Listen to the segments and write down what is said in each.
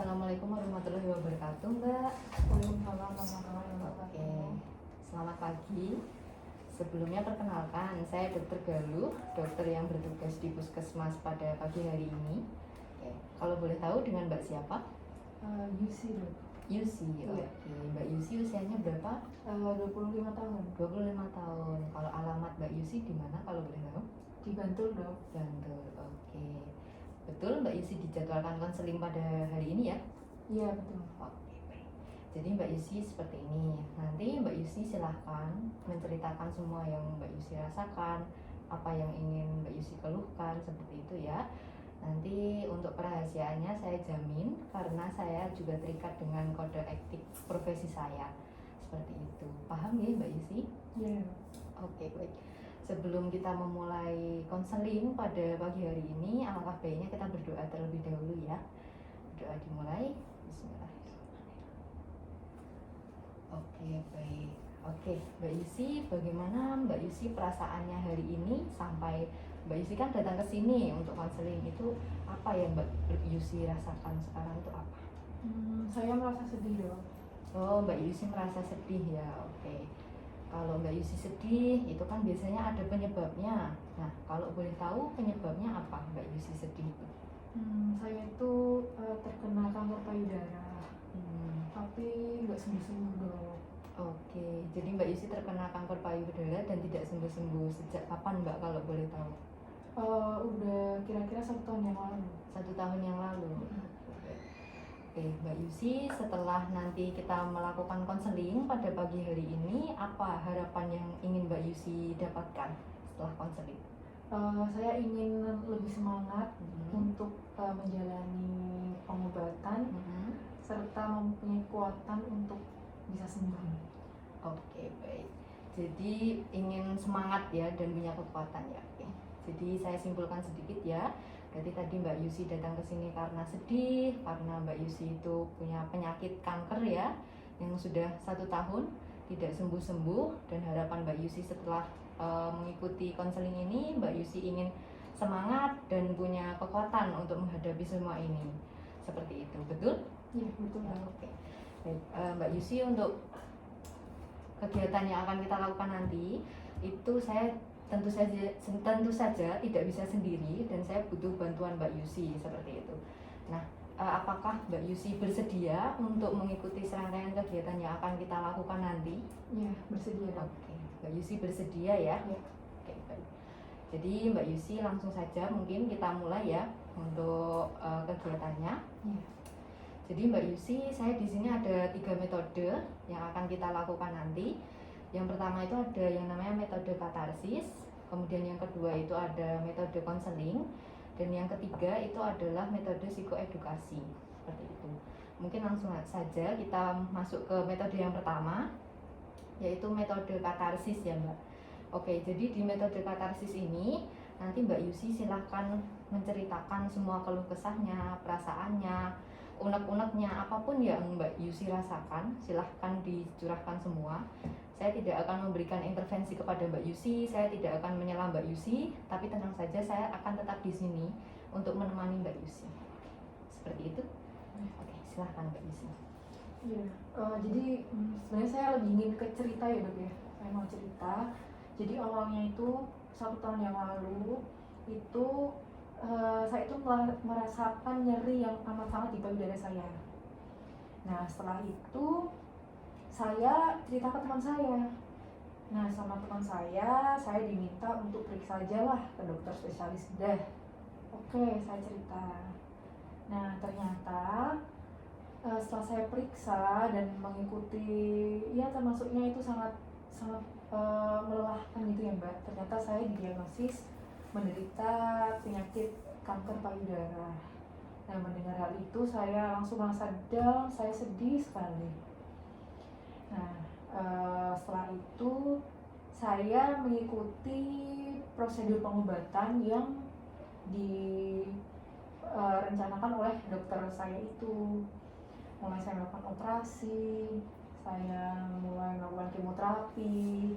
Assalamualaikum warahmatullahi wabarakatuh, Mbak. Waalaikumsalam warahmatullahi wabarakatuh. Selamat pagi. Sebelumnya perkenalkan, saya Dr. Galuh, dokter yang bertugas di Puskesmas pada pagi hari ini. Oke. Kalau boleh tahu dengan Mbak siapa? Yusi dok. Yusi. Iya. Oke. Mbak Yusi usianya berapa? 25 tahun. 25 tahun. Kalau alamat Mbak Yusi di mana kalau boleh tahu? Di Bantul dok. Bantul. Oke. Betul Mbak Yusi dijadwalkan konseling pada hari ini ya? Iya betul. Oke, baik. Jadi Mbak Yusi seperti ini. Nanti Mbak Yusi silahkan menceritakan semua yang Mbak Yusi rasakan, apa yang ingin Mbak Yusi keluhkan, seperti itu ya. Nanti untuk kerahasiaannya saya jamin karena saya juga terikat dengan kode etik profesi saya. Seperti itu. Paham ya Mbak Yusi? Iya. Oke, baik. Sebelum kita memulai konseling pada pagi hari ini, alangkah baiknya kita berdoa terlebih dahulu ya. Doa dimulai. Bismillahirrahmanirrahim. Oke, baik. Oke, Mbak Yusi, bagaimana Mbak Yusi perasaannya hari ini sampai Mbak Yusi kan datang ke sini untuk konseling, itu apa yang Mbak Yusi rasakan sekarang itu apa? Saya merasa sedih dok. Oh, Mbak Yusi merasa sedih ya. Oke. Kalau Mbak Yusi sedih, itu kan biasanya ada penyebabnya. Nah, kalau boleh tahu penyebabnya apa Mbak Yusi sedih itu? Saya itu terkena kanker payudara, tapi nggak sembuh-sembuh dok. Oke, jadi Mbak Yusi terkena kanker payudara dan tidak sembuh-sembuh. Sejak kapan Mbak kalau boleh tahu? Udah kira-kira 1 tahun yang lalu. 1 tahun yang lalu. Oke, Mbak Yusi, setelah nanti kita melakukan konseling pada pagi hari ini, apa harapan yang ingin Mbak Yusi dapatkan setelah konseling? Saya ingin lebih semangat untuk menjalani pengobatan serta mempunyai kekuatan untuk bisa sembuh. Oke, baik. Jadi ingin semangat ya dan punya kekuatan ya. Oke. Jadi saya simpulkan sedikit ya. Berarti tadi Mbak Yusi datang ke sini karena sedih, karena Mbak Yusi itu punya penyakit kanker ya, yang sudah 1 tahun tidak sembuh-sembuh, dan harapan Mbak Yusi setelah mengikuti konseling ini, Mbak Yusi ingin semangat dan punya kekuatan untuk menghadapi semua ini. Seperti itu, betul? Iya betul. Ya, oke. Baik, Mbak Yusi, untuk kegiatan yang akan kita lakukan nanti itu saya tentu saja tidak bisa sendiri dan saya butuh bantuan Mbak Yusi seperti itu. Nah, apakah Mbak Yusi bersedia untuk mengikuti serangkaian kegiatan yang akan kita lakukan nanti? Iya bersedia dok. Oke, Mbak Yusi bersedia ya? Iya. Oke, baik. Jadi Mbak Yusi langsung saja mungkin kita mulai ya untuk kegiatannya. Iya. Jadi Mbak Yusi, saya di sini ada 3 metode yang akan kita lakukan nanti. Yang pertama itu ada yang namanya metode katarsis, kemudian yang kedua itu ada metode konseling, dan yang ketiga itu adalah metode psikoedukasi. Seperti itu. Mungkin langsung saja kita masuk ke metode yang pertama, yaitu metode katarsis ya Mbak. Oke, jadi di metode katarsis ini nanti Mbak Yusi silahkan menceritakan semua keluh kesahnya, perasaannya, unek-uneknya, apapun yang Mbak Yusi rasakan, silahkan dicurahkan semua. Saya tidak akan memberikan intervensi kepada Mbak Yusi, saya tidak akan menyela Mbak Yusi, tapi tenang saja, saya akan tetap di sini untuk menemani Mbak Yusi. Seperti itu. Oke, silahkan Mbak Yusi. Iya, jadi sebenarnya saya lebih ingin ke cerita ya dok ya. Saya mau cerita. Jadi awalnya itu 1 tahun yang lalu itu saya itu merasakan nyeri yang amat sangat di payudara saya. Nah setelah itu saya cerita ke teman saya. Nah sama teman saya diminta untuk periksa aja lah ke dokter spesialis bedah. Oke, saya cerita. Nah ternyata setelah saya periksa dan mengikuti, ya termasuknya itu sangat melelahkan gitu ya Mbak. Ternyata saya didiagnosis menderita penyakit kanker payudara. Nah mendengar hal itu saya langsung merasa down, saya sedih sekali. Nah setelah itu saya mengikuti prosedur pengobatan yang direncanakan oleh dokter saya itu. Mulai saya melakukan operasi, saya mulai melakukan kemoterapi.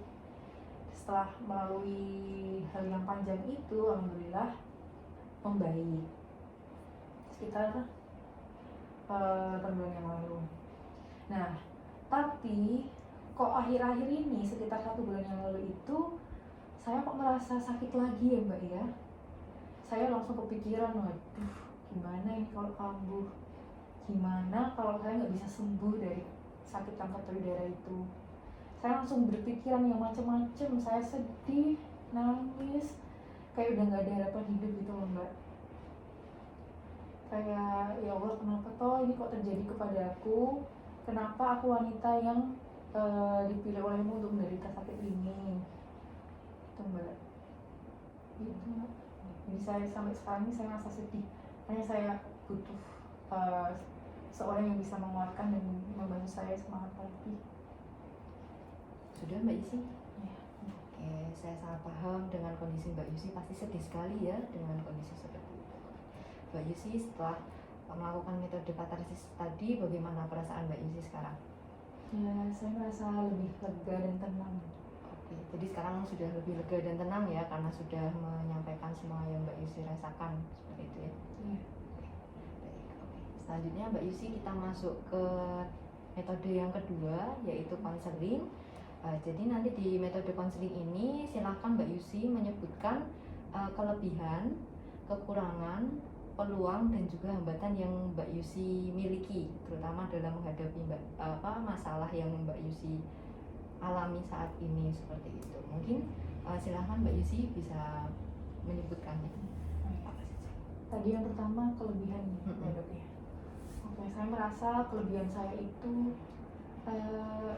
Setelah melalui hal yang panjang itu, alhamdulillah membaik. Sekitar 8 bulan yang lalu. Nah, tapi kok akhir-akhir ini sekitar 1 bulan yang lalu itu saya kok merasa sakit lagi ya Mbak ya. Saya langsung kepikiran, waduh gimana ini kalau kambuh, gimana kalau saya nggak bisa sembuh dari sakit kanker payudara itu. Saya langsung berpikiran yang macam-macam, saya sedih, nangis, kayak udah nggak ada harapan hidup gitu loh Mbak. Kayak ya Allah, kenapa toh ini kok terjadi kepada aku, kenapa aku wanita yang dipilih olehmu untuk menderita sakit ini, itu Mbak. Gitu Mbak. Jadi saya sampai sekarang ini saya merasa sedih, hanya saya butuh seorang yang bisa menguatkan dan membantu saya semangat lagi. Sudah Mbak Yusi? Ya. Oke, saya sangat paham dengan kondisi Mbak Yusi, pasti sedih sekali ya dengan kondisi seperti itu. Mbak Yusi, setelah melakukan metode katarsis tadi, bagaimana perasaan Mbak Yusi sekarang? Ya, saya merasa lebih lega dan tenang. Oke, jadi sekarang sudah lebih lega dan tenang ya, karena sudah menyampaikan semua yang Mbak Yusi rasakan, seperti itu ya? Iya. Baik, oke. Selanjutnya Mbak Yusi, kita masuk ke metode yang kedua, yaitu konseling. Jadi nanti di metode konseling ini silahkan Mbak Yusi menyebutkan kelebihan, kekurangan, peluang dan juga hambatan yang Mbak Yusi miliki, terutama dalam menghadapi masalah yang Mbak Yusi alami saat ini, seperti itu. Mungkin silahkan Mbak Yusi bisa menyebutkannya. Apa saja? Tadi yang pertama kelebihan ya Dok ya. Oke, saya merasa kelebihan saya itu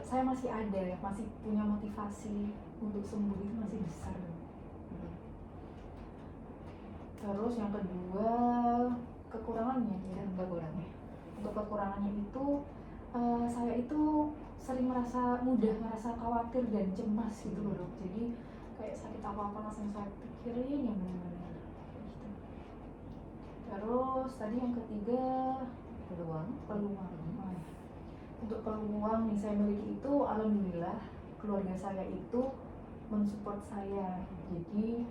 saya masih ada, masih punya motivasi untuk sembuh itu masih besar. Terus yang kedua kekurangannya ya. Kekurangannya. Untuk kekurangannya itu saya itu sering mudah merasa khawatir dan cemas gitu loh Dok. Jadi kayak sakit apa-apa langsung saya pikirin yang benar-benar gitu. Terus tadi yang ketiga Peluang. Nah, untuk peluang yang saya miliki itu alhamdulillah keluarga saya itu mensupport saya, jadi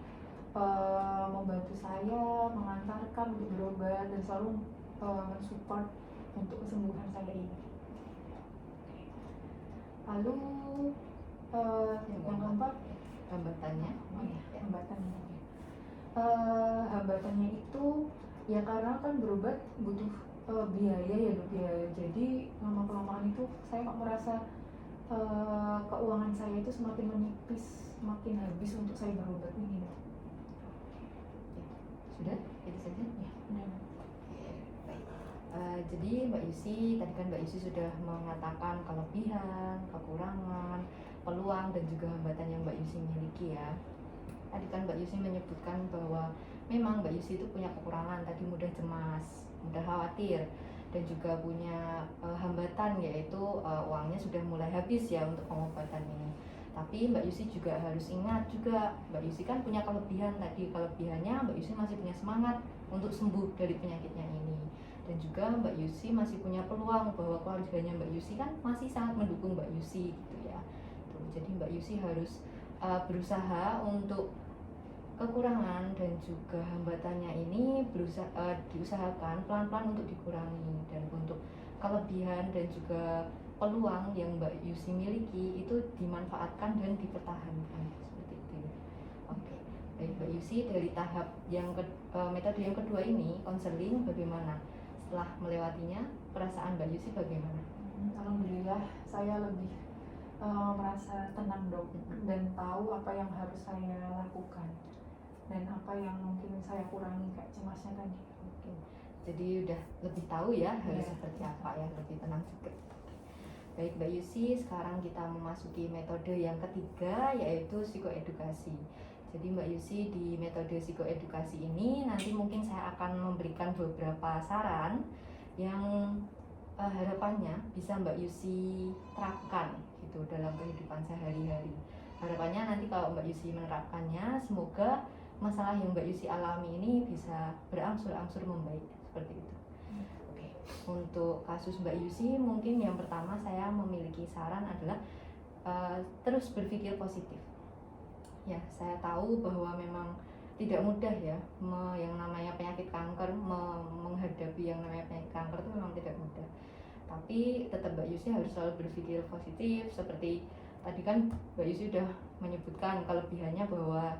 membantu saya, mengantarkan untuk berobat dan selalu mensupport untuk kesembuhan saya ini. Lalu yang keempat hambatannya. Hambatannya. Hambatannya itu ya karena kan berobat butuh biaya ya Dok ya. Jadi lama-kelamaan itu saya kok merasa keuangan saya itu semakin menipis, semakin habis untuk saya berobat ini Dok. Sudah? Itu saja? Ya, benar. Baik. Jadi Mbak Yusi, tadi kan Mbak Yusi sudah mengatakan kelebihan, kekurangan, peluang dan juga hambatan yang Mbak Yusi miliki ya. Tadi kan Mbak Yusi menyebutkan bahwa memang Mbak Yusi itu punya kekurangan, tadi mudah cemas, mudah khawatir, dan juga punya hambatan, yaitu uangnya sudah mulai habis ya untuk pengobatan ini. Tapi Mbak Yusi juga harus ingat juga, Mbak Yusi kan punya kelebihan tadi. Kelebihannya Mbak Yusi masih punya semangat untuk sembuh dari penyakitnya ini. Dan juga Mbak Yusi masih punya peluang bahwa keluarganya Mbak Yusi kan masih sangat mendukung Mbak Yusi gitu ya. Jadi Mbak Yusi harus berusaha untuk kekurangan dan juga hambatannya ini diusahakan pelan-pelan untuk dikurangi, dan untuk kelebihan dan juga peluang yang Mbak Yusi miliki itu dimanfaatkan dan dipertahankan, seperti itu. Oke, baik Mbak Yusi, dari tahap yang metode yang kedua ini konseling, bagaimana setelah melewatinya, perasaan Mbak Yusi bagaimana? Alhamdulillah saya lebih merasa tenang Dok, dan tahu apa yang harus saya lakukan dan apa yang mungkin saya kurangi kayak cemasnya tadi. Oke. Jadi udah lebih tahu ya harus Iya. seperti apa ya, lebih tenang juga. Baik Mbak Yusi, sekarang kita memasuki metode yang ketiga, yaitu psikoedukasi. Jadi Mbak Yusi, di metode psikoedukasi ini nanti mungkin saya akan memberikan beberapa saran yang harapannya bisa Mbak Yusi terapkan gitu dalam kehidupan sehari-hari. Harapannya nanti kalau Mbak Yusi menerapkannya, semoga masalah yang Mbak Yusi alami ini bisa berangsur-angsur membaik, seperti itu. Oke. Untuk kasus Mbak Yusi, mungkin yang pertama saya memiliki saran adalah terus berpikir positif. Ya, saya tahu bahwa memang tidak mudah ya yang namanya penyakit kanker, menghadapi yang namanya penyakit kanker itu memang tidak mudah. Tapi tetap Mbak Yusi harus selalu berpikir positif, seperti tadi kan Mbak Yusi udah menyebutkan kelebihannya bahwa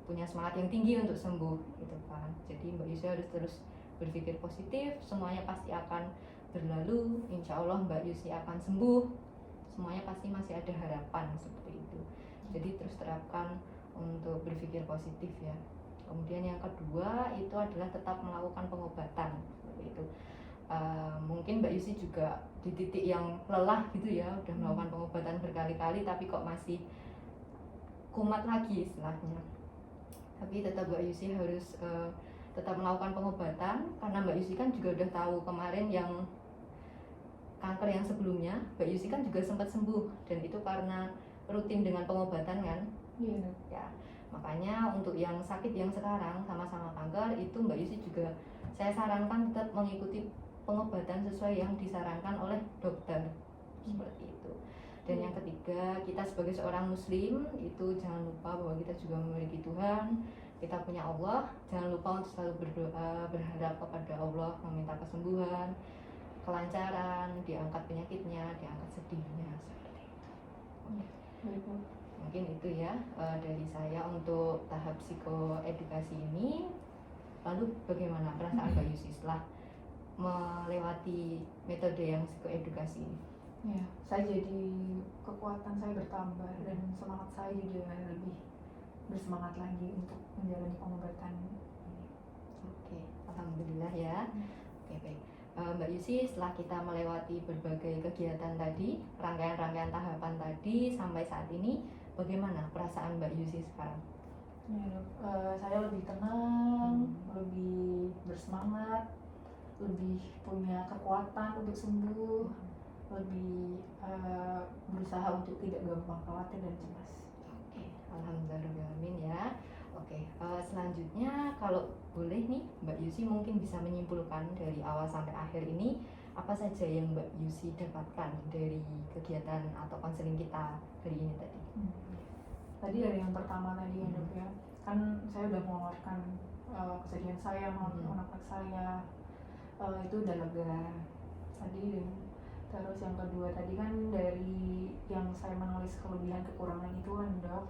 punya semangat yang tinggi untuk sembuh gitu kan. Jadi Mbak Yusi harus terus berpikir positif, semuanya pasti akan berlalu, insya Allah Mbak Yusi akan sembuh, semuanya pasti masih ada harapan seperti itu. Jadi terus terapkan untuk berpikir positif ya. Kemudian yang kedua itu adalah tetap melakukan pengobatan seperti itu. Mungkin Mbak Yusi juga di titik yang lelah gitu ya, udah melakukan pengobatan berkali-kali tapi kok masih kumat lagi istilahnya. Tapi tetap Mbak Yusi harus tetap melakukan pengobatan, karena Mbak Yusi kan juga udah tahu kemarin yang kanker yang sebelumnya Mbak Yusi kan juga sempat sembuh, dan itu karena rutin dengan pengobatan kan. Iya. Ya, makanya untuk yang sakit yang sekarang sama-sama kanker itu Mbak Yusi juga saya sarankan tetap mengikuti pengobatan sesuai yang disarankan oleh dokter seperti itu. Dan yang ketiga, kita sebagai seorang muslim itu jangan lupa bahwa kita juga memiliki Tuhan, kita punya Allah. Jangan lupa untuk selalu berdoa, berharap kepada Allah, meminta kesembuhan, kelancaran, diangkat penyakitnya, diangkat sedihnya seperti itu. Mungkin itu ya dari saya untuk tahap psikoedukasi ini. Lalu bagaimana perasaan Mbak Yusi setelah melewati metode yang psikoedukasi ini? Ya, saya jadi kekuatan saya bertambah dan semangat saya juga lebih bersemangat lagi untuk menjalani pengobatan ini. Oke, alhamdulillah ya. Oke, baik. Mbak Yusi, setelah kita melewati berbagai kegiatan tadi, rangkaian-rangkaian tahapan tadi sampai saat ini, bagaimana perasaan Mbak Yusi sekarang? Ya, saya lebih tenang, lebih bersemangat, lebih punya kekuatan untuk sembuh, lebih berusaha untuk tidak gampang khawatir dan cemas. Oke, alhamdulillah ya. Oke, selanjutnya kalau boleh nih Mbak Yusi mungkin bisa menyimpulkan dari awal sampai akhir ini apa saja yang Mbak Yusi dapatkan dari kegiatan atau konseling kita hari ini tadi. Tadi dari yang pertama tadi ya Dok ya, kan saya udah mengeluarkan kesedihan saya maupun anak saya, itu udah lega tadi. Terus yang kedua tadi kan dari yang saya menulis kelebihan kekurangan itu kan Dok,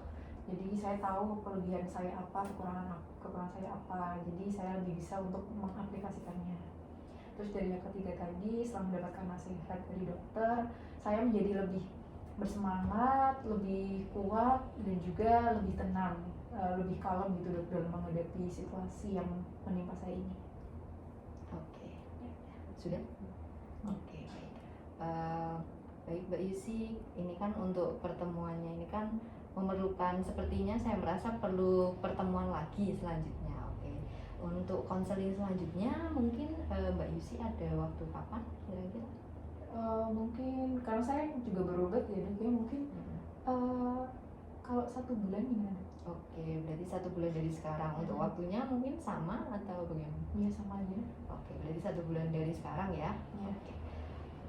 jadi saya tahu kelebihan saya apa, kekurangan saya apa, jadi saya lebih bisa untuk mengaplikasikannya. Terus dari yang ketiga tadi, setelah mendapatkan nasihat dari dokter, saya menjadi lebih bersemangat, lebih kuat, dan juga lebih tenang, lebih kalem gitu Dok dalam menghadapi situasi yang menimpa saya ini. Oke, sudah? Oke, baik. Baik Mbak Yusi, ini kan untuk pertemuannya ini kan memerlukan, sepertinya saya merasa perlu pertemuan lagi selanjutnya. Oke, untuk konseling selanjutnya mungkin Mbak Yusi ada waktu kapan kira-kira? Mungkin karena saya juga berobat ya Dok ya, mungkin kalau 1 bulan gimana? Oke, berarti 1 bulan dari sekarang. Untuk waktunya mungkin sama atau bagaimana? Iya, sama aja. Oke, berarti 1 bulan dari sekarang ya. Ya. Oke.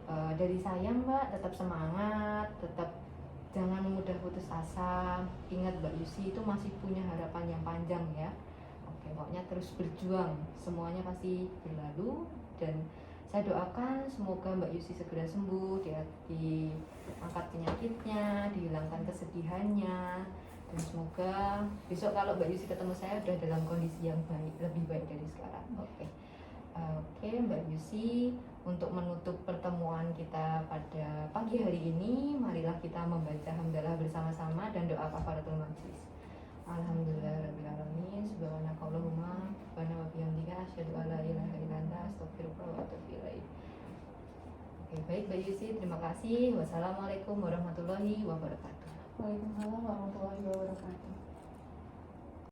Dari saya Mbak, tetap semangat, tetap jangan mudah putus asa. Ingat Mbak Yusi itu masih punya harapan yang panjang ya. Oke, pokoknya terus berjuang, semuanya pasti berlalu. Dan saya doakan semoga Mbak Yusi segera sembuh, diangkat penyakitnya, dihilangkan kesedihannya, dan semoga besok kalau Mbak Yusi ketemu saya udah dalam kondisi yang baik, lebih baik dari sekarang. Oke, Mbak Yusi, untuk menutup pertemuan kita pada pagi hari ini, marilah kita membaca hamdalah bersama-sama dan doa kafaratul majlis. Alhamdulillahirabbil subhanakallahumma wa bihamdika asyhadu an la ilaha illa anta astaghfiruka wa atubu ilaik. Oke, baik Mbak Yusi, terima kasih. Wassalamualaikum warahmatullahi wabarakatuh. Waalaikumsalam warahmatullahi wabarakatuh.